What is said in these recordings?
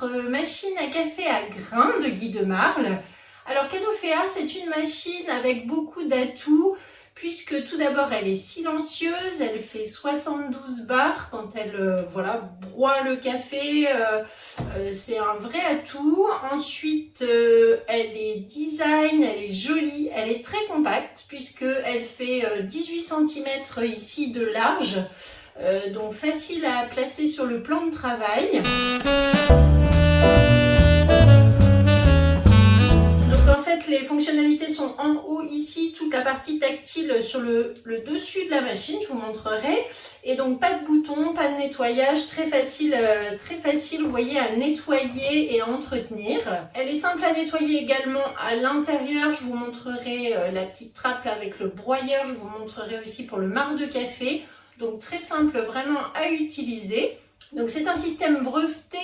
notre machine à café à grains de Guy de Marle. Alors Canofea, c'est une machine avec beaucoup d'atouts puisque tout d'abord elle est silencieuse, elle fait 72 bars quand elle broie le café, c'est un vrai atout. Ensuite elle est design, elle est jolie, elle est très compacte puisqu'elle fait 18 cm ici de large, donc facile à placer sur le plan de travail. En fait, les fonctionnalités sont en haut ici, toute la partie tactile sur le dessus de la machine, je vous montrerai. Et donc pas de bouton, pas de nettoyage, très facile, vous voyez, à nettoyer et à entretenir. Elle est simple à nettoyer également à l'intérieur, je vous montrerai la petite trappe avec le broyeur, je vous montrerai aussi pour le marc de café. Donc très simple vraiment à utiliser. Donc c'est un système breveté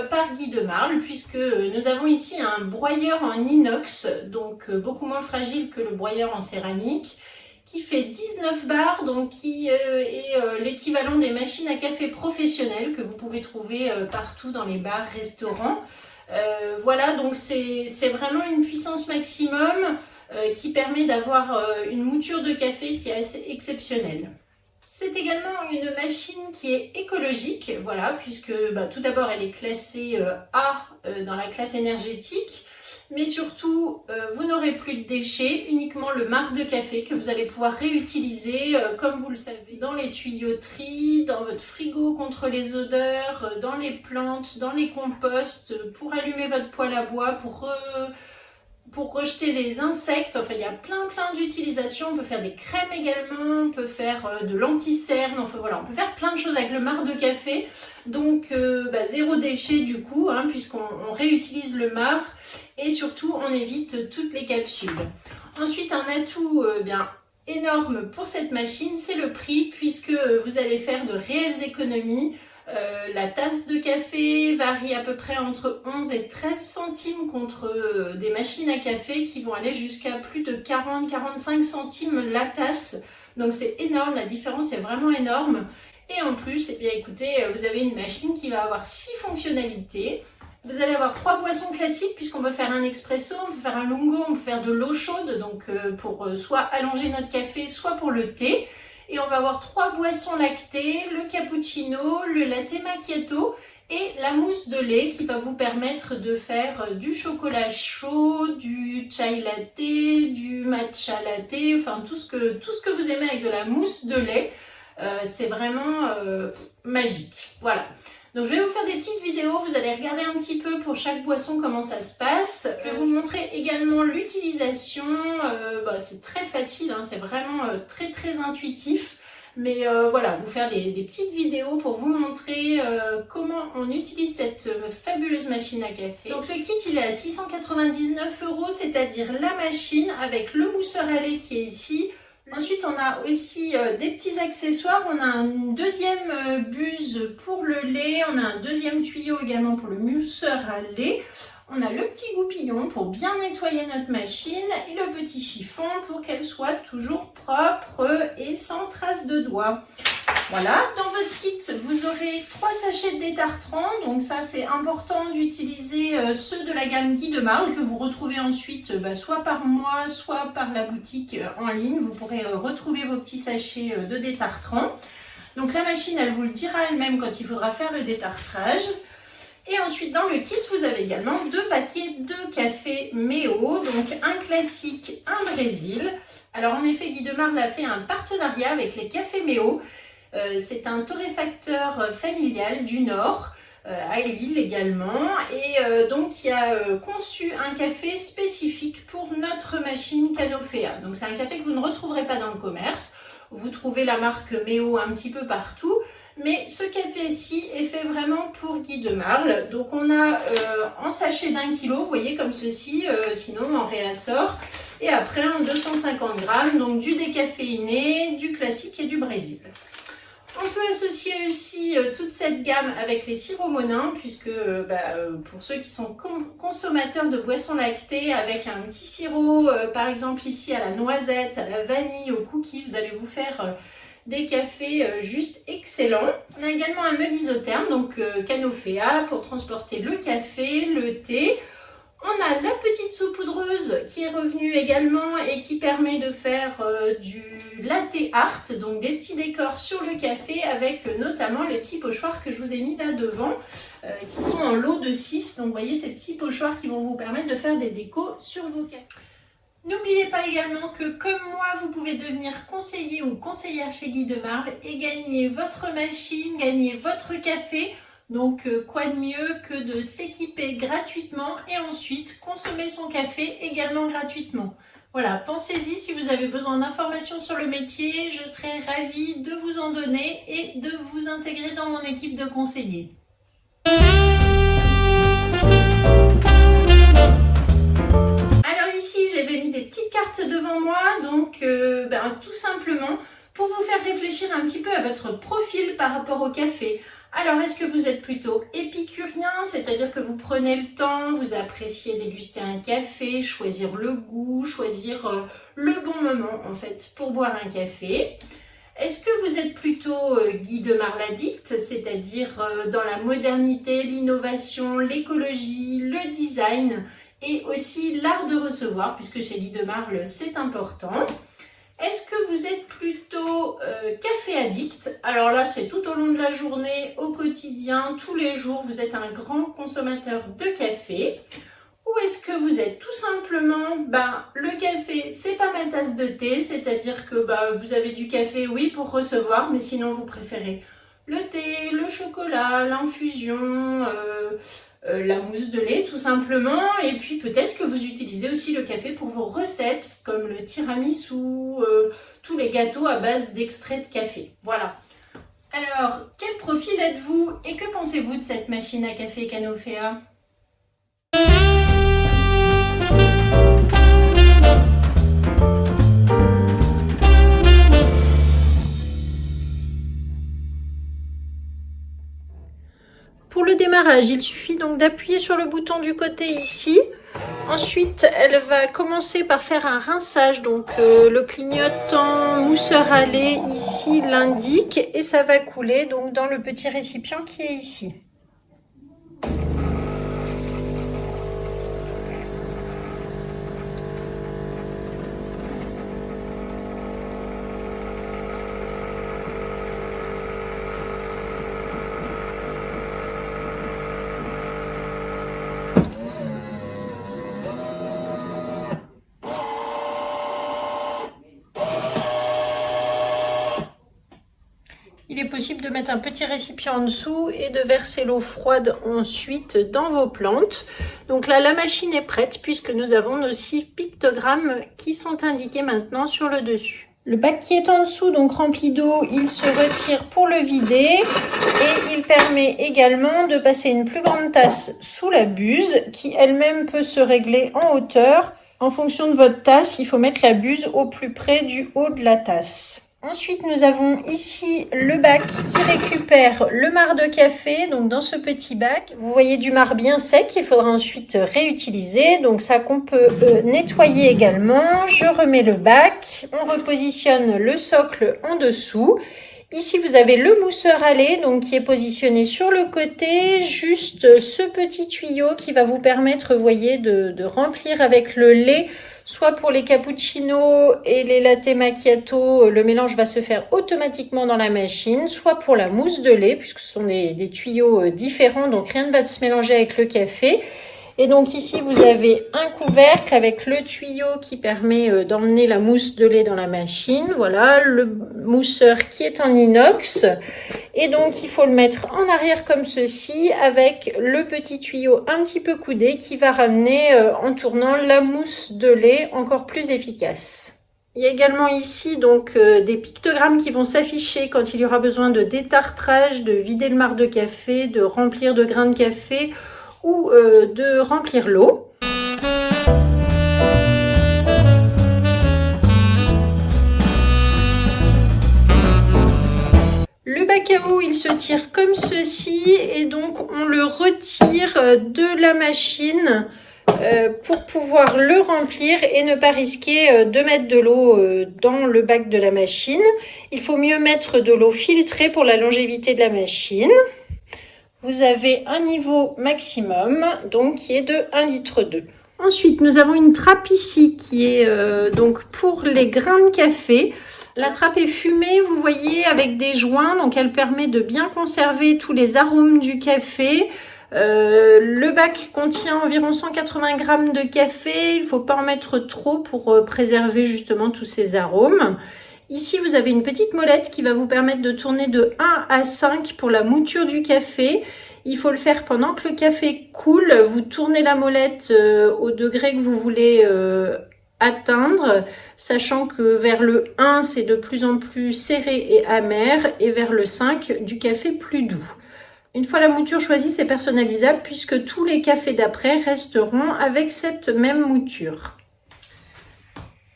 par Guy de Marle puisque nous avons ici un broyeur en inox, donc beaucoup moins fragile que le broyeur en céramique, qui fait 19 bars, donc qui est l'équivalent des machines à café professionnelles que vous pouvez trouver partout dans les bars, restaurants. Voilà, donc c'est vraiment une puissance maximum qui permet d'avoir une mouture de café qui est assez exceptionnelle. C'est également une machine qui est écologique, voilà, puisque tout d'abord elle est classée A dans la classe énergétique, mais surtout vous n'aurez plus de déchets, uniquement le marc de café que vous allez pouvoir réutiliser comme vous le savez dans les tuyauteries, dans votre frigo contre les odeurs, dans les plantes, dans les composts, pour allumer votre poêle à bois, pour rejeter les insectes. Enfin il y a plein d'utilisations. On peut faire des crèmes également, on peut faire de l'anti-cerne, enfin voilà, on peut faire plein de choses avec le marc de café. Donc zéro déchet du coup, hein, puisqu'on réutilise le marc et surtout on évite toutes les capsules. Ensuite un atout énorme pour cette machine, c'est le prix, puisque vous allez faire de réelles économies. La tasse de café varie à peu près entre 11 et 13 centimes contre des machines à café qui vont aller jusqu'à plus de 40-45 centimes la tasse. Donc c'est énorme, la différence est vraiment énorme. Et en plus, écoutez, vous avez une machine qui va avoir 6 fonctionnalités. Vous allez avoir 3 boissons classiques puisqu'on peut faire un expresso, on peut faire un lungo, on peut faire de l'eau chaude, donc pour soit allonger notre café, soit pour le thé. Et on va avoir 3 boissons lactées, le cappuccino, le latte macchiato et la mousse de lait qui va vous permettre de faire du chocolat chaud, du chai latte, du matcha latte, enfin tout ce que vous aimez avec de la mousse de lait. C'est vraiment magique. Voilà. Donc je vais vous faire des petites vidéos, vous allez regarder un petit peu pour chaque boisson comment ça se passe. Je vais vous montrer également l'utilisation, c'est très facile, hein, c'est vraiment très intuitif. Mais voilà, vous faire des petites vidéos pour vous montrer comment on utilise cette fabuleuse machine à café. Donc le kit il est à 699 €, c'est-à-dire la machine avec le mousseur à lait qui est ici. Ensuite, on a aussi des petits accessoires. On a une deuxième buse pour le lait. On a un deuxième tuyau également pour le mousseur à lait. On a le petit goupillon pour bien nettoyer notre machine et le petit chiffon pour qu'elle soit toujours propre et sans trace de doigts. Voilà, dans votre kit, vous aurez 3 sachets de détartrant. Donc ça, c'est important d'utiliser ceux de la gamme Guy de Marle que vous retrouvez ensuite soit par moi, soit par la boutique en ligne. Vous pourrez retrouver vos petits sachets de détartrant. Donc la machine, elle vous le dira elle-même quand il faudra faire le détartrage. Et ensuite, dans le kit, vous avez également 2 paquets de café Méo, donc un classique, un Brésil. Alors en effet, Guy de Marle a fait un partenariat avec les cafés Méo. C'est un torréfacteur familial du Nord, à Lille également, et donc qui a conçu un café spécifique pour notre machine Canofea. Donc c'est un café que vous ne retrouverez pas dans le commerce. Vous trouvez la marque Méo un petit peu partout, mais ce café-ci est fait vraiment pour Guy de Marle. Donc on a en sachet d'1 kg, vous voyez comme ceci, sinon on en réassort. Et après en 250 grammes, donc du décaféiné, du classique et du Brésil. On peut associer aussi toute cette gamme avec les sirops Monin, puisque pour ceux qui sont consommateurs de boissons lactées, avec un petit sirop, par exemple ici à la noisette, à la vanille, au cookie, vous allez vous faire des cafés juste excellents. On a également un meuble isotherme, donc Canofea, pour transporter le café, le thé. On a la petite saupoudreuse qui est revenue également et qui permet de faire du latte art, donc des petits décors sur le café avec notamment les petits pochoirs que je vous ai mis là devant, qui sont en lot de 6. Donc vous voyez ces petits pochoirs qui vont vous permettre de faire des décos sur vos cafés. N'oubliez pas également que comme moi, vous pouvez devenir conseiller ou conseillère chez Guy Demarle et gagner votre machine, gagner votre café. Donc quoi de mieux que de s'équiper gratuitement et ensuite consommer son café également gratuitement. Voilà, pensez-y si vous avez besoin d'informations sur le métier, je serai ravie de vous en donner et de vous intégrer dans mon équipe de conseillers. Alors ici, j'ai mis des petites cartes devant moi, donc tout simplement pour vous faire réfléchir un petit peu à votre profil par rapport au café. Alors, est-ce que vous êtes plutôt épicurien, c'est-à-dire que vous prenez le temps, vous appréciez déguster un café, choisir le goût, choisir le bon moment en fait pour boire un café? Est-ce que vous êtes plutôt Guy Demarle addict, c'est-à-dire dans la modernité, l'innovation, l'écologie, le design et aussi l'art de recevoir, puisque chez Guy Demarle c'est important? Est-ce que vous êtes plutôt café addict? Alors là, c'est tout au long de la journée, au quotidien, tous les jours, vous êtes un grand consommateur de café. Ou est-ce que vous êtes tout simplement, le café, c'est pas ma tasse de thé, c'est-à-dire que vous avez du café, oui, pour recevoir, mais sinon vous préférez le thé, le chocolat, l'infusion, la mousse de lait tout simplement, et puis peut-être que vous utilisez aussi le café pour vos recettes comme le tiramisu, tous les gâteaux à base d'extrait de café. Voilà. Alors, quel profil êtes-vous et que pensez-vous de cette machine à café Canofea? Pour le démarrage, il suffit donc d'appuyer sur le bouton du côté ici. Ensuite, elle va commencer par faire un rinçage. Donc, le clignotant mousseur à lait ici l'indique et ça va couler donc dans le petit récipient qui est ici. Il est possible de mettre un petit récipient en dessous et de verser l'eau froide ensuite dans vos plantes. Donc là, la machine est prête puisque nous avons nos 6 pictogrammes qui sont indiqués maintenant sur le dessus. Le bac qui est en dessous, donc rempli d'eau, il se retire pour le vider et il permet également de passer une plus grande tasse sous la buse qui elle-même peut se régler en hauteur. En fonction de votre tasse, il faut mettre la buse au plus près du haut de la tasse. Ensuite, nous avons ici le bac qui récupère le marc de café. Donc, dans ce petit bac, vous voyez du marc bien sec qu'il faudra ensuite réutiliser. Donc, ça qu'on peut nettoyer également. Je remets le bac. On repositionne le socle en dessous. Ici, vous avez le mousseur à lait, donc qui est positionné sur le côté. Juste ce petit tuyau qui va vous permettre, vous voyez, de remplir avec le lait. Soit pour les cappuccinos et les latte macchiato, le mélange va se faire automatiquement dans la machine, soit pour la mousse de lait, puisque ce sont des tuyaux différents, donc rien ne va se mélanger avec le café. Et donc ici, vous avez un couvercle avec le tuyau qui permet d'emmener la mousse de lait dans la machine. Voilà, le mousseur qui est en inox. Et donc, il faut le mettre en arrière comme ceci avec le petit tuyau un petit peu coudé qui va ramener en tournant la mousse de lait encore plus efficace. Il y a également ici donc des pictogrammes qui vont s'afficher quand il y aura besoin de détartrage, de vider le marc de café, de remplir de grains de café ou de remplir l'eau. Le bac à eau, il se tire comme ceci et donc on le retire de la machine pour pouvoir le remplir et ne pas risquer de mettre de l'eau dans le bac de la machine. Il faut mieux mettre de l'eau filtrée pour la longévité de la machine. Vous avez un niveau maximum, donc qui est de 1,2 litre. Ensuite, nous avons une trappe ici qui est donc pour les grains de café. La trappe est fumée, vous voyez, avec des joints, donc elle permet de bien conserver tous les arômes du café. Le bac contient environ 180 g de café, il ne faut pas en mettre trop pour préserver justement tous ces arômes. Ici, vous avez une petite molette qui va vous permettre de tourner de 1 à 5 pour la mouture du café. Il faut le faire pendant que le café coule. Vous tournez la molette au degré que vous voulez atteindre, sachant que vers le 1, c'est de plus en plus serré et amer, et vers le 5, du café plus doux. Une fois la mouture choisie, c'est personnalisable puisque tous les cafés d'après resteront avec cette même mouture.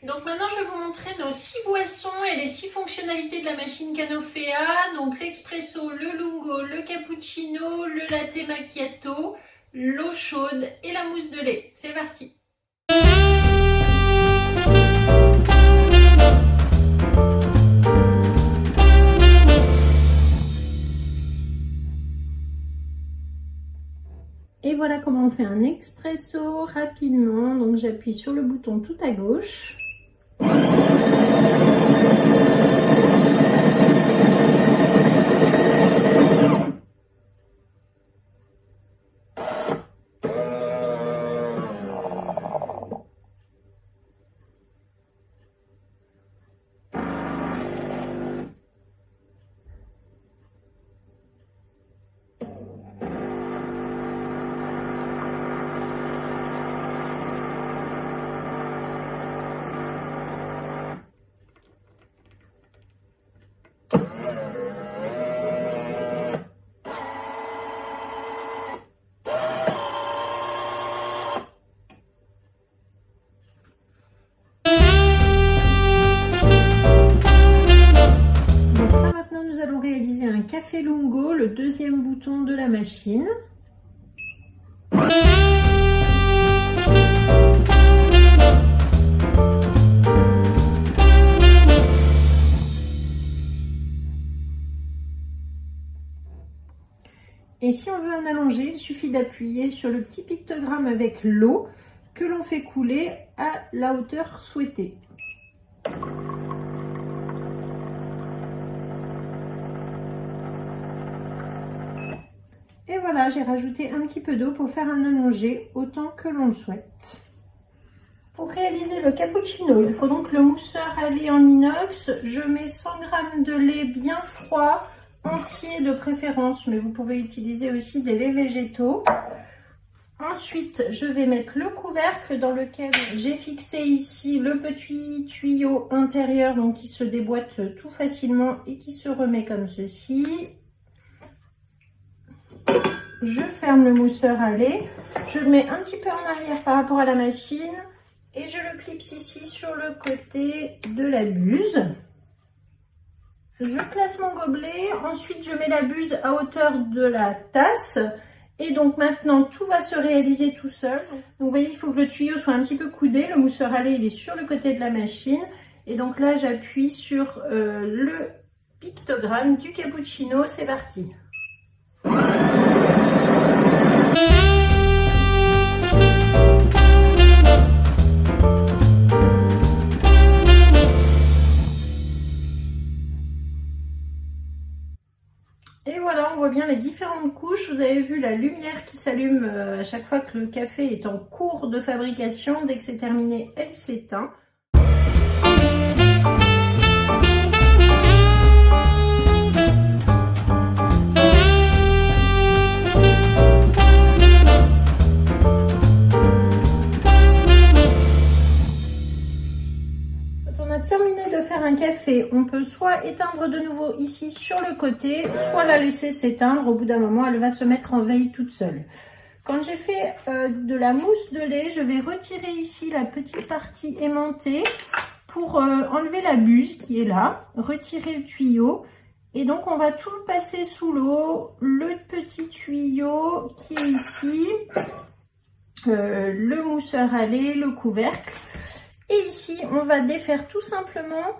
Donc maintenant, je vais vous montrer nos 6 boissons et les 6 fonctionnalités de la machine Canofea. Donc l'expresso, le lungo, le cappuccino, le latte macchiato, l'eau chaude et la mousse de lait. C'est parti! Et voilà comment on fait un expresso rapidement. Donc j'appuie sur le bouton tout à gauche. Réaliser un café lungo, le deuxième bouton de la machine. Et si on veut un allongé, il suffit d'appuyer sur le petit pictogramme avec l'eau que l'on fait couler à la hauteur souhaitée. Et voilà, j'ai rajouté un petit peu d'eau pour faire un allongé autant que l'on le souhaite. Pour réaliser le cappuccino, il faut donc le mousseur à lait en inox. Je mets 100 g de lait bien froid, entier de préférence, mais vous pouvez utiliser aussi des laits végétaux. Ensuite, je vais mettre le couvercle dans lequel j'ai fixé ici le petit tuyau intérieur, donc qui se déboîte tout facilement et qui se remet comme ceci. Je ferme le mousseur à lait, je le mets un petit peu en arrière par rapport à la machine et je le clipse ici sur le côté de la buse. Je place mon gobelet, ensuite je mets la buse à hauteur de la tasse et donc maintenant tout va se réaliser tout seul. Donc vous voyez, il faut que le tuyau soit un petit peu coudé, le mousseur à lait il est sur le côté de la machine et donc là j'appuie sur le pictogramme du cappuccino, c'est parti. Et voilà, on voit bien les différentes couches. Vous avez vu la lumière qui s'allume à chaque fois que le café est en cours de fabrication. Dès que c'est terminé, elle s'éteint. Terminé de faire un café, on peut soit éteindre de nouveau ici sur le côté, soit la laisser s'éteindre. Au bout d'un moment, elle va se mettre en veille toute seule. Quand j'ai fait de la mousse de lait, je vais retirer ici la petite partie aimantée pour enlever la buse qui est là, retirer le tuyau. Et donc, on va tout passer sous l'eau, le petit tuyau qui est ici. le mousseur à lait, le couvercle. Et ici, on va défaire tout simplement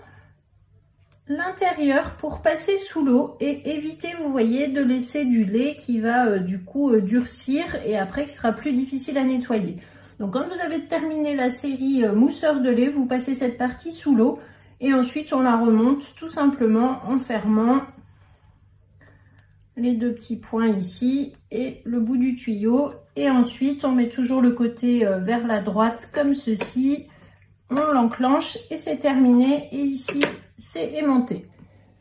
l'intérieur pour passer sous l'eau et éviter, vous voyez, de laisser du lait qui va du coup durcir et après qui sera plus difficile à nettoyer. Donc quand vous avez terminé la série mousseur de lait, vous passez cette partie sous l'eau et ensuite on la remonte tout simplement en fermant les deux petits points ici et le bout du tuyau. Et ensuite on met toujours le côté vers la droite comme ceci. On l'enclenche et c'est terminé. Et ici, c'est aimanté.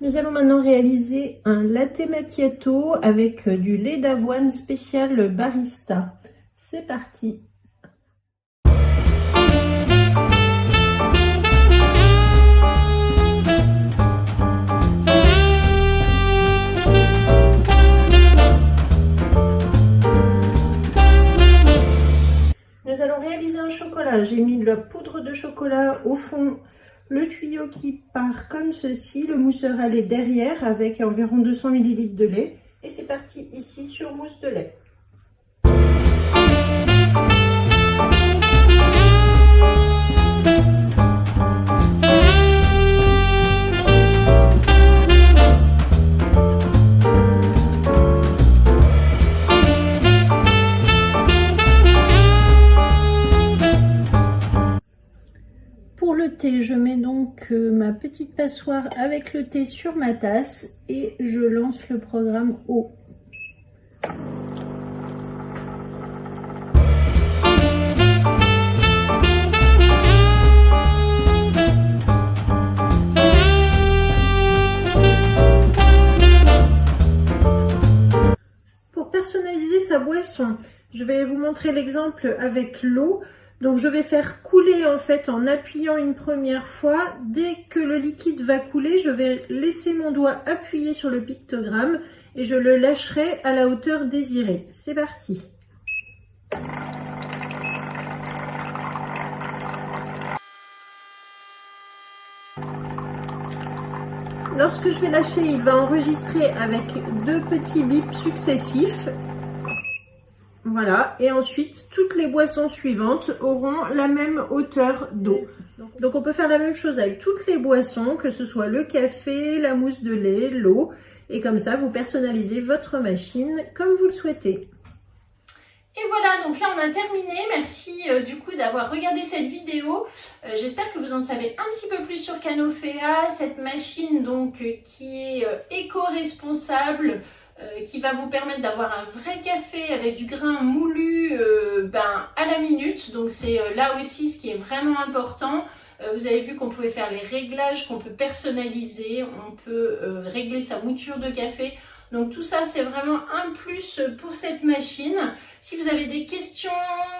Nous allons maintenant réaliser un latte macchiato avec du lait d'avoine spécial barista. C'est parti. Nous allons réaliser un chocolat. J'ai mis de la poudre de chocolat au fond, le tuyau qui part comme ceci, le mousseur à lait derrière avec environ 200 ml de lait. Et c'est parti ici sur mousse de lait. Pour le thé, je mets donc ma petite passoire avec le thé sur ma tasse et je lance le programme eau. Pour personnaliser sa boisson, je vais vous montrer l'exemple avec l'eau. Donc je vais faire couler en fait en appuyant une première fois. Dès que le liquide va couler, je vais laisser mon doigt appuyer sur le pictogramme et je le lâcherai à la hauteur désirée. C'est parti. Lorsque je vais lâcher, il va enregistrer avec deux petits bips successifs. Voilà, et ensuite, toutes les boissons suivantes auront la même hauteur d'eau. Donc on peut faire la même chose avec toutes les boissons, que ce soit le café, la mousse de lait, l'eau. Et comme ça, vous personnalisez votre machine comme vous le souhaitez. Et voilà, donc là on a terminé. Merci du coup d'avoir regardé cette vidéo. J'espère que vous en savez un petit peu plus sur Canofea, cette machine donc qui est éco-responsable, qui va vous permettre d'avoir un vrai café avec du grain moulu à la minute. Donc c'est là aussi ce qui est vraiment important. Vous avez vu qu'on pouvait faire les réglages, qu'on peut personnaliser, on peut régler sa mouture de café. Donc tout ça c'est vraiment un plus pour cette machine. Si vous avez des questions,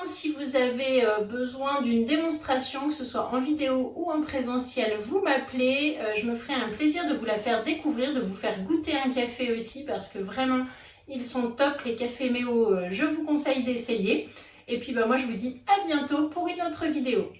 si vous avez besoin d'une démonstration, que ce soit en vidéo ou en présentiel, vous m'appelez. Je me ferai un plaisir de vous la faire découvrir, de vous faire goûter un café aussi parce que vraiment ils sont top les cafés Méo. Je vous conseille d'essayer. Et puis moi je vous dis à bientôt pour une autre vidéo.